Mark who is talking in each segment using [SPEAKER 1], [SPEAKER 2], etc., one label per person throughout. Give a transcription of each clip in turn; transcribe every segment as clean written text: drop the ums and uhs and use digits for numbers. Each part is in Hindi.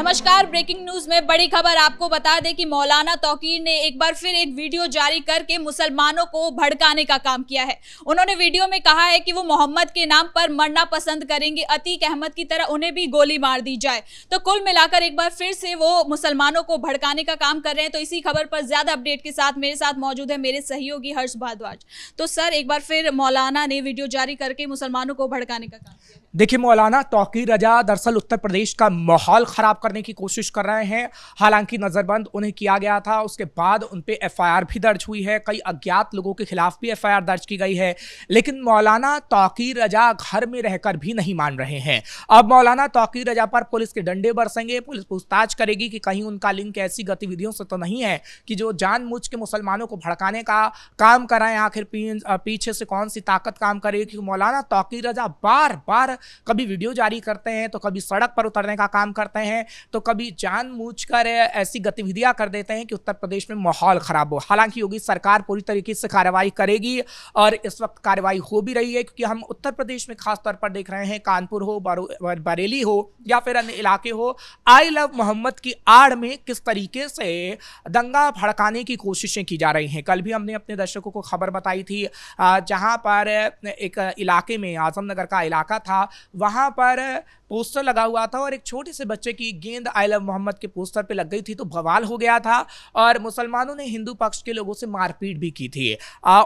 [SPEAKER 1] नमस्कार। ब्रेकिंग न्यूज में बड़ी खबर आपको बता दें कि मौलाना तौकीर ने एक बार फिर एक वीडियो जारी करके मुसलमानों को भड़काने का काम किया है। उन्होंने वीडियो में कहा है कि वो मोहम्मद के नाम पर मरना पसंद करेंगे, अतीक अहमद की तरह उन्हें भी गोली मार दी जाए। तो कुल मिलाकर एक बार फिर से वो मुसलमानों को भड़काने का काम कर रहे हैं। तो इसी खबर पर ज्यादा अपडेट के साथ मेरे साथ मौजूद है मेरे सहयोगी हर्ष भारद्वाज। तो सर, एक बार फिर मौलाना ने वीडियो जारी करके मुसलमानों को भड़काने का काम किया है।
[SPEAKER 2] देखिए, मौलाना तौकीर रजा दरअसल उत्तर प्रदेश का माहौल खराब करने की कोशिश कर रहे हैं। हालांकि नजरबंद उन्हें किया गया था, उसके बाद उन पे एफआईआर भी दर्ज हुई है। कई अज्ञात लोगों के खिलाफ भी एफआईआर दर्ज की गई है। लेकिन मौलाना तौकीर रजा घर में रहकर भी नहीं मान रहे हैं। अब मौलाना तौकीर रजा पर पुलिस के डंडे बरसेंगे। पुलिस पूछताछ करेगी कि कहीं उनका लिंक ऐसी गतिविधियों से तो नहीं है कि जो जानबूझ के मुसलमानों को भड़काने का काम कर रहे हैं। आखिर पीछे से कौन सी ताकत काम करेगी? क्योंकि मौलाना तौकीर रजा बार बार कभी वीडियो जारी करते हैं, तो कभी सड़क पर उतरने का काम करते हैं, तो कभी जानबूझकर ऐसी गतिविधियां कर देते हैं कि उत्तर प्रदेश में माहौल खराब हो। हालांकि योगी सरकार पूरी तरीके से कार्रवाई करेगी और इस वक्त कार्रवाई हो भी रही है, क्योंकि हम उत्तर प्रदेश में खास तौर पर देख रहे हैं, कानपुर हो, बरेली हो या फिर अन्य इलाके हो, आई लव मोहम्मद की आड़ में किस तरीके से दंगा भड़काने की कोशिशें की जा रही हैं। कल भी हमने अपने दर्शकों को खबर बताई थी, जहां पर एक इलाके में, आजमनगर का इलाका था, वहां पर पोस्टर लगा हुआ था और एक छोटे से बच्चे की गेंद आई लव मोहम्मद के पोस्टर पे लग गई थी, तो बवाल हो गया था और मुसलमानों ने हिंदू पक्ष के लोगों से मारपीट भी की थी।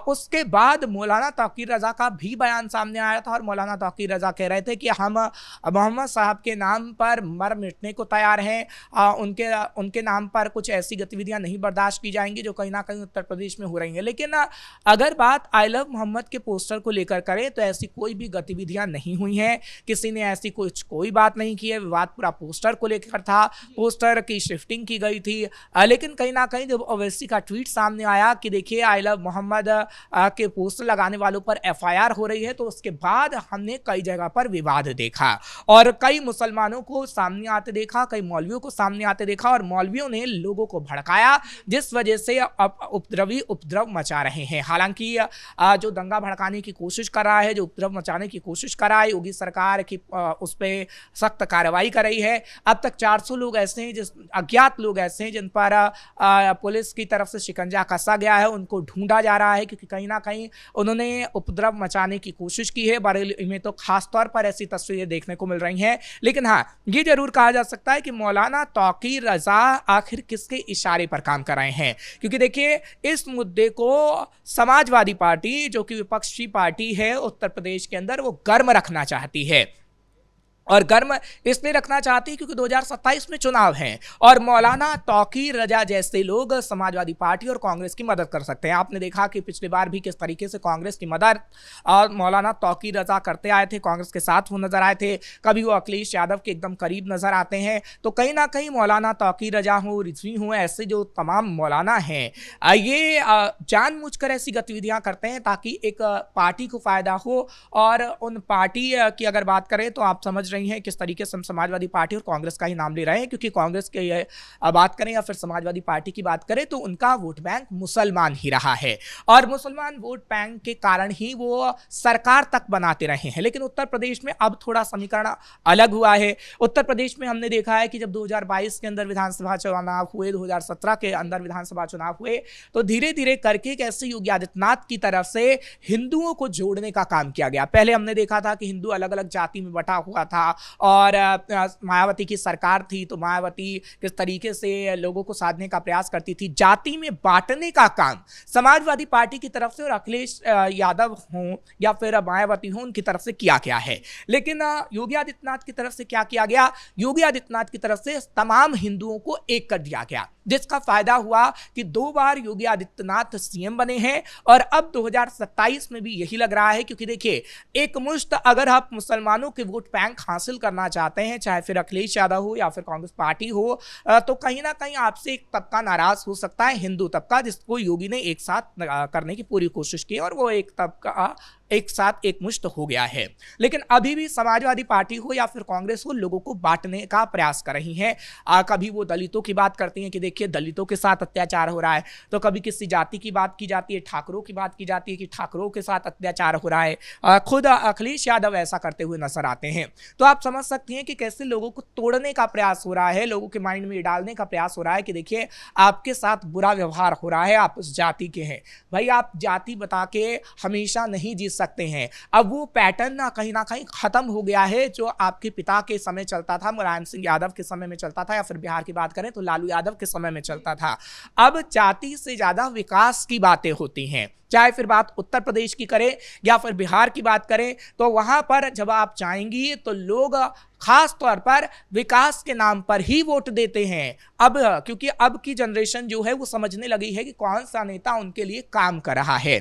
[SPEAKER 2] उसके बाद मौलाना तौकीर रजा का भी बयान सामने आया था और मौलाना तौकीर रजा कह रहे थे कि हम मोहम्मद साहब के नाम पर मर मिटने को तैयार हैं। उनके नाम पर कुछ ऐसी गतिविधियां नहीं बर्दाश्त की जाएंगी जो कहीं ना कहीं उत्तर प्रदेश में हो रही हैं। लेकिन अगर बात आई लव मोहम्मद के पोस्टर को लेकर करें तो ऐसी कोई भी गतिविधियां नहीं हुई हैं। किसी ने ऐसी कोई बात नहीं की है। विवाद पूरा पोस्टर को लेकर था, पोस्टर की शिफ्टिंग की गई थी। लेकिन कहीं ना कहीं जब ओवैसी का ट्वीट सामने आया कि देखिए आई लव मोहम्मद के पोस्टर लगाने वालों पर एफआईआर हो रही है, तो उसके बाद हमने कई जगह पर विवाद देखा और कई मुसलमानों को सामने आते देखा, कई मौलवियों को सामने आते देखा और मौलवियों ने लोगों को भड़काया, जिस वजह से उपद्रव मचा रहे हैं। हालांकि जो दंगा भड़काने की कोशिश कर रहा है, जो उपद्रव मचाने की कोशिश कर रहा है, योगी सरकार की उस पर सख्त कार्रवाई कर रही है। अब तक 400 लोग ऐसे हैं, अज्ञात लोग ऐसे हैं जिन पर पुलिस की तरफ से शिकंजा कसा गया है, उनको ढूंढा जा रहा है, क्योंकि कहीं ना कहीं उन्होंने उपद्रव मचाने की कोशिश की है। बरेली में तो खास तौर पर ऐसी तस्वीरें देखने को मिल रही हैं। लेकिन हाँ, ये जरूर कहा जा सकता है कि मौलाना तौकीर रजा आखिर किसके इशारे पर काम कर रहे हैं, क्योंकि देखिए इस मुद्दे को समाजवादी पार्टी, जो कि विपक्षी पार्टी है उत्तर प्रदेश के अंदर, वो गर्म रखना चाहती है। और गर्म इसलिए रखना चाहती है क्योंकि 2027 में चुनाव हैं और मौलाना तौकीर रजा जैसे लोग समाजवादी पार्टी और कांग्रेस की मदद कर सकते हैं। आपने देखा कि पिछली बार भी किस तरीके से कांग्रेस की मदद और मौलाना तौकीर रजा करते आए थे, कांग्रेस के साथ वो नजर आए थे। कभी वो अखिलेश यादव के एकदम करीब नजर आते हैं। तो कहीं ना कहीं मौलाना तौकीर रजा हो, रिजवी हो, ऐसे जो तमाम मौलाना हैं, ये जानबूझकर ऐसी गतिविधियां करते हैं ताकि एक पार्टी को फायदा हो। और उन पार्टी की अगर बात करें तो आप समझ रही हैं किस तरीके से हम समाजवादी पार्टी और कांग्रेस का ही नाम ले रहे हैं, क्योंकि कांग्रेस के बात करें या फिर समाजवादी पार्टी की बात करें तो उनका वोट बैंक मुसलमान ही रहा है और मुसलमान वोट बैंक के कारण ही वो सरकार तक बनाते रहे हैं। लेकिन उत्तर प्रदेश में अब थोड़ा समीकरण अलग हुआ है। उत्तर प्रदेश में हमने देखा है कि जब 2022 के अंदर विधानसभा चुनाव हुए, 2017 के अंदर विधानसभा चुनाव हुए, तो धीरे धीरे करके कैसे योगी आदित्यनाथ की तरफ से हिंदुओं को जोड़ने का काम किया गया। पहले हमने देखा था कि हिंदू अलग अलग जाति में बटा हुआ था और मायावती की सरकार थी, तो मायावती किस तरीके से लोगों को साधने का प्रयास करती थी। जाति में बांटने का काम समाजवादी पार्टी की तरफ से और अखिलेश यादव हों या फिर मायावती हों, उनकी तरफ से किया गया है। लेकिन योगी आदित्यनाथ की तरफ से क्या किया गया? योगी आदित्यनाथ की तरफ से तमाम हिंदुओं को एक कर दिया गया, जिसका फायदा हुआ कि 2 बार योगी आदित्यनाथ सीएम बने हैं और अब 2027 में भी यही लग रहा है। क्योंकि देखिए, एक मुश्त अगर आप मुसलमानों के वोट बैंक हासिल करना चाहते हैं, चाहे फिर अखिलेश यादव हो या फिर कांग्रेस पार्टी हो, तो कहीं ना कहीं आपसे एक तबका नाराज हो सकता है, हिंदू तबका, जिसको योगी ने एक साथ करने की पूरी कोशिश की और वो एक तबका एक साथ एकमुश्त हो गया है। लेकिन अभी भी समाजवादी पार्टी हो या फिर कांग्रेस हो, लोगों को बांटने का प्रयास कर रही है। कभी वो दलितों की बात करती हैं कि देखिए दलितों के साथ अत्याचार हो रहा है, तो कभी किसी जाति की बात की जाती है, ठाकुरों की बात की जाती है कि ठाकुरों के साथ अत्याचार हो रहा है। खुद अखिलेश यादव ऐसा करते हुए नजर आते हैं। तो आप समझ सकते हैं कि कैसे लोगों को तोड़ने का प्रयास हो रहा है, लोगों के माइंड में डालने का प्रयास हो रहा है कि देखिए आपके साथ बुरा व्यवहार हो रहा है, आप उस जाति के हैं। भाई आप जाति बता के हमेशा नहीं जीत सकते हैं। अब वो पैटर्न ना कहीं खत्म हो गया है जो आपके पिता के समय चलता था, मुलायम सिंह यादव के समय में चलता था, या फिर बिहार की बात करें तो लालू यादव के समय में चलता था। अब जाति से ज्यादा विकास की बातें होती हैं। चाहे फिर बात उत्तर प्रदेश की करें या फिर बिहार की बात करें, तो वहां पर जब आप जाएंगी तो लोग खास तौर पर विकास के नाम पर ही वोट देते हैं। अब क्योंकि अब की जनरेशन जो है वो समझने लगी है कि कौन सा नेता उनके लिए काम कर रहा है।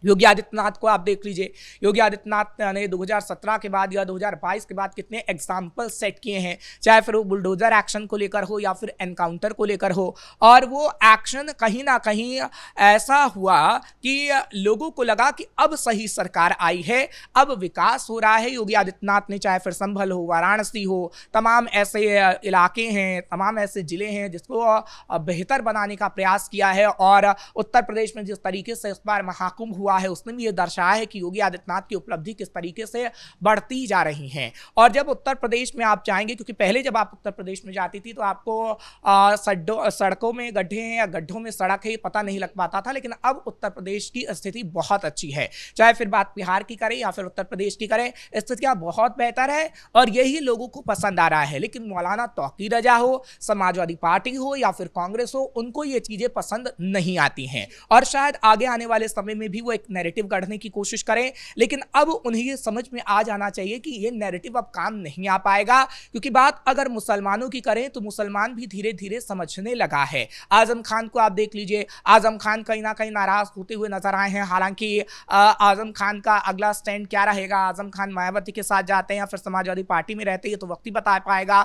[SPEAKER 2] योगी आदित्यनाथ को आप देख लीजिए, योगी आदित्यनाथ ने 2017 के बाद या 2022 के बाद कितने एग्जाम्पल सेट किए हैं, चाहे फिर वो बुलडोजर एक्शन को लेकर हो या फिर एनकाउंटर को लेकर हो। और वो एक्शन कहीं ना कहीं ऐसा हुआ कि लोगों को लगा कि अब सही सरकार आई है, अब विकास हो रहा है। योगी आदित्यनाथ ने चाहे फिर संभल हो, वाराणसी हो, तमाम ऐसे इलाके हैं, तमाम ऐसे जिले हैं जिसको बेहतर बनाने का प्रयास किया है। और उत्तर प्रदेश में जिस तरीके से इस बार महाकुंभ हुआ है उसने भी ये दर्शाया है कि योगी आदित्यनाथ की उपलब्धि किस तरीके से बढ़ती जा रही हैं। और जब उत्तर प्रदेश में आप जाएंगे, क्योंकि पहले जब आप उत्तर प्रदेश में जाती थी तो आपको सड़कों में गड्ढे हैं या गड्ढों में सड़क है पता नहीं लग पाता था, लेकिन अब उत्तर प्रदेश की स्थिति बहुत अच्छी है। चाहे फिर बात बिहार की करें या फिर उत्तर प्रदेश की करें, स्थितियां बहुत बेहतर है और यही लोगों को पसंद आ रहा है। लेकिन मौलाना तौकीर रजा हो, समाजवादी पार्टी हो या फिर कांग्रेस हो, उनको ये चीजें पसंद नहीं आती हैं और शायद आगे आने वाले समय में भी वो एक नैरेटिव गढ़ने की कोशिश करें। लेकिन अब उन्हें ये समझ में आ जाना चाहिए कि ये नैरेटिव अब काम नहीं आ पाएगा, क्योंकि बात अगर मुसलमानों की करें तो मुसलमान भी धीरे धीरे समझने लगा है। आजम खान को आप देख लीजिए, आजम खान कहीं ना कहीं नाराज होते हुए नजर आए हैं। हालांकि आजम खान का अगला स्टैंड क्या रहेगा, आजम खान मायावती के साथ जाते हैं या फिर समाजवादी पार्टी में रहते हैं, तो वक्त ही बता पाएगा।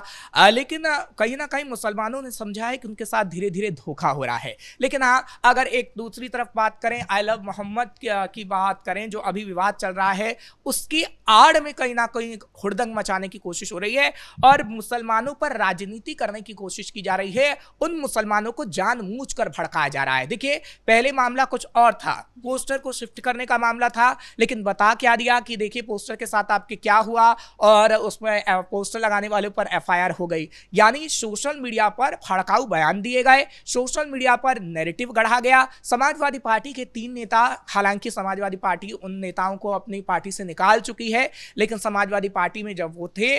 [SPEAKER 2] लेकिन कहीं ना कहीं मुसलमानों ने समझा है कि उनके साथ धीरे धीरे धोखा हो रहा है। लेकिन हाँ, अगर एक दूसरी तरफ बात करें, आई लव मोहम्मद की बात करें, जो अभी विवाद चल रहा है, उसकी आड़ में कहीं ना कहीं हुड़दंग मचाने की कोशिश हो रही है और मुसलमानों पर राजनीति करने की कोशिश की जा रही है। उन मुसलमानों को जानबूझकर भड़काया जा रहा है। देखिए, पहले मामला कुछ और था, पोस्टर को शिफ्ट करने का मामला था, लेकिन बता क्या दिया कि देखिए पोस्टर के साथ आपके क्या हुआ, और उसमें पोस्टर लगाने वाले पर एफआईआर हो गई। यानी सोशल मीडिया पर भड़काऊ बयान दिए गए, सोशल मीडिया पर नैरेटिव गढ़ा गया। समाजवादी पार्टी के 3 नेता, हालांकि समाजवादी पार्टी उन नेताओं को अपनी पार्टी से निकाल चुकी है, लेकिन समाजवादी पार्टी में जब वो थे,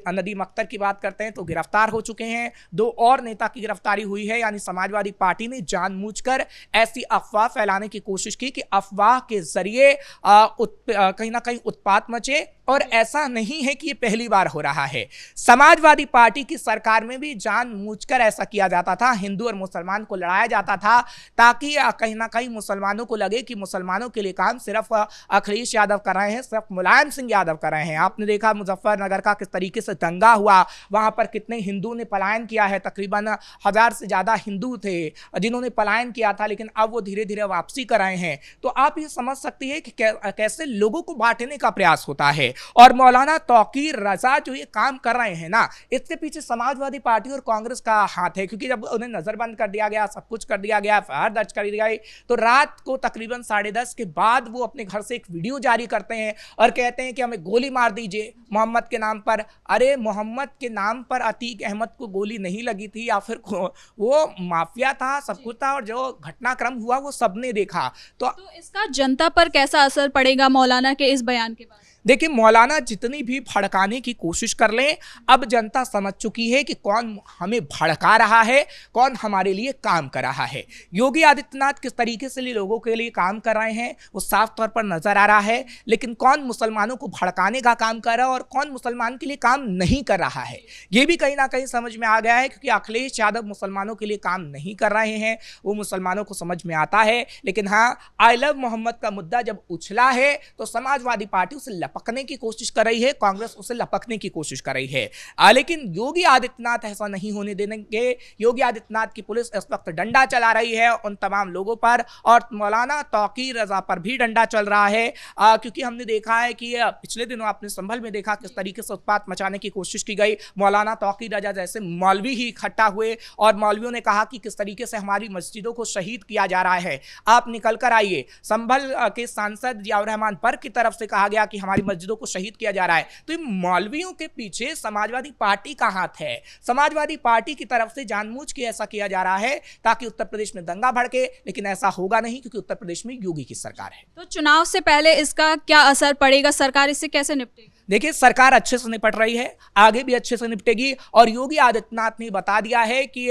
[SPEAKER 2] नदीम अख्तर की बात करते हैं तो गिरफ्तार हो चुके हैं। 2 और नेता की गिरफ्तारी हुई है। यानी समाजवादी पार्टी ने जानबूझकर ऐसी अफवाह फैलाने की कोशिश की कि अफवाह के जरिए कहीं ना कहीं उत्पात मचे, और ऐसा नहीं है कि ये पहली बार हो रहा है। समाजवादी पार्टी की सरकार में भी जानबूझकर ऐसा किया जाता था, हिंदू और मुसलमान को लड़ाया जाता था, ताकि कहीं ना कहीं मुसलमानों को लगे कि मुसलमानों के लिए काम सिर्फ अखिलेश यादव कर रहे हैं, सिर्फ मुलायम सिंह यादव कर रहे हैं। आपने देखा मुजफ्फरनगर का किस तरीके से दंगा हुआ, वहां पर कितने हिंदू ने पलायन किया है, तकरीबन 1000 से ज्यादा हिंदू थे जिन्होंने पलायन किया था, लेकिन अब वो धीरे धीरे वापसी कर रहे हैं। तो आप ये समझ सकती है कि कैसे लोगों को बांटने का प्रयास होता है। और मौलाना तौकीर रजा जो ये काम कर रहे हैं ना, इसके पीछे समाजवादी पार्टी और कांग्रेस का हाथ है, क्योंकि जब उन्हें नजरबंद कर दिया गया, सब कुछ कर दिया गया, एफआईआर दर्ज कर दी गई, तो रात को तकरीबन 10:30 के बाद वो अपने घर से एक वीडियो जारी करते हैं और कहते हैं कि हमें गोली मार दीजिए मोहम्मद के नाम पर। अरे मोहम्मद के नाम पर अतीक अहमद को गोली नहीं लगी थी, या फिर वो माफिया था, सब कुछ था, और जो घटनाक्रम हुआ वो सबने देखा। तो
[SPEAKER 1] इसका जनता पर कैसा असर पड़ेगा मौलाना के इस बयान के बाद?
[SPEAKER 2] देखिए, मौलाना जितनी भी भड़काने की कोशिश कर लें, अब जनता समझ चुकी है कि कौन हमें भड़का रहा है, कौन हमारे लिए काम कर रहा है। योगी आदित्यनाथ किस तरीके से लोगों के लिए काम कर रहे हैं वो साफ तौर पर नजर आ रहा है, लेकिन कौन मुसलमानों को भड़काने का काम कर रहा है और कौन मुसलमान के लिए काम नहीं कर रहा है, ये भी कहीं ना कहीं समझ में आ गया है। क्योंकि अखिलेश यादव मुसलमानों के लिए काम नहीं कर रहे हैं, वो मुसलमानों को समझ में आता है। लेकिन हाँ, आई लव मोहम्मद का मुद्दा जब उछला है तो समाजवादी पार्टी उसे लपकने की कोशिश कर रही है, कांग्रेस उसे लपकने की कोशिश कर रही है। लेकिन योगी आदित्यनाथ ऐसा नहीं होने देंगे। योगी आदित्यनाथ की पुलिस इस वक्त डंडा चला रही है उन तमाम लोगों पर, और मौलाना तौकीर रजा पर भी डंडा चल रहा है, क्योंकि हमने देखा है कि पिछले दिनों आपने संभल में देखा किस तरीके से उत्पात मचाने की कोशिश की गई। मौलाना तौकीर रजा जैसे मौलवी ही इकट्ठा हुए और मौलवियों ने कहा कि किस तरीके से हमारी मस्जिदों को शहीद किया जा रहा है, आप निकल कर आइए। संभल के सांसद जियाउर रहमान पर की तरफ से कहा गया कि हमारी मस्जिदों को शहीद किया जा रहा है। तो इन मौलवियों के पीछे समाजवादी पार्टी का हाथ है। समाजवादी पार्टी की तरफ से जानबूझ के ऐसा किया जा रहा है ताकि उत्तर प्रदेश में दंगा भड़के, लेकिन ऐसा होगा नहीं क्योंकि उत्तर प्रदेश में योगी की सरकार है।
[SPEAKER 1] तो चुनाव से पहले इसका क्या असर पड़ेगा, सरकार इससे कैसे निपटेगी?
[SPEAKER 2] देखिए, सरकार अच्छे से निपट रही है, आगे भी अच्छे से निपटेगी, और योगी आदित्यनाथ ने बता दिया है कि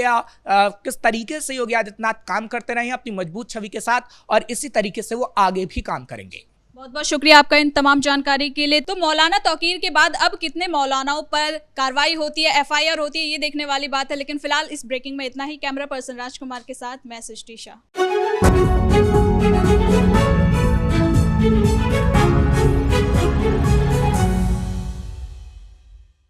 [SPEAKER 2] किस तरीके से योगी आदित्यनाथ काम करते रहे हैं अपनी मजबूत छवि के साथ, और इसी तरीके से वो आगे भी काम करेंगे।
[SPEAKER 1] बहुत बहुत शुक्रिया आपका इन तमाम जानकारी के लिए। तो मौलाना तौकीर के बाद अब कितने मौलानाओं पर कार्रवाई होती है, एफआईआर होती है, ये देखने वाली बात है। लेकिन फिलहाल इस ब्रेकिंग में इतना ही। कैमरा पर्सन राजकुमार के साथ मैं सृष्टि शाह।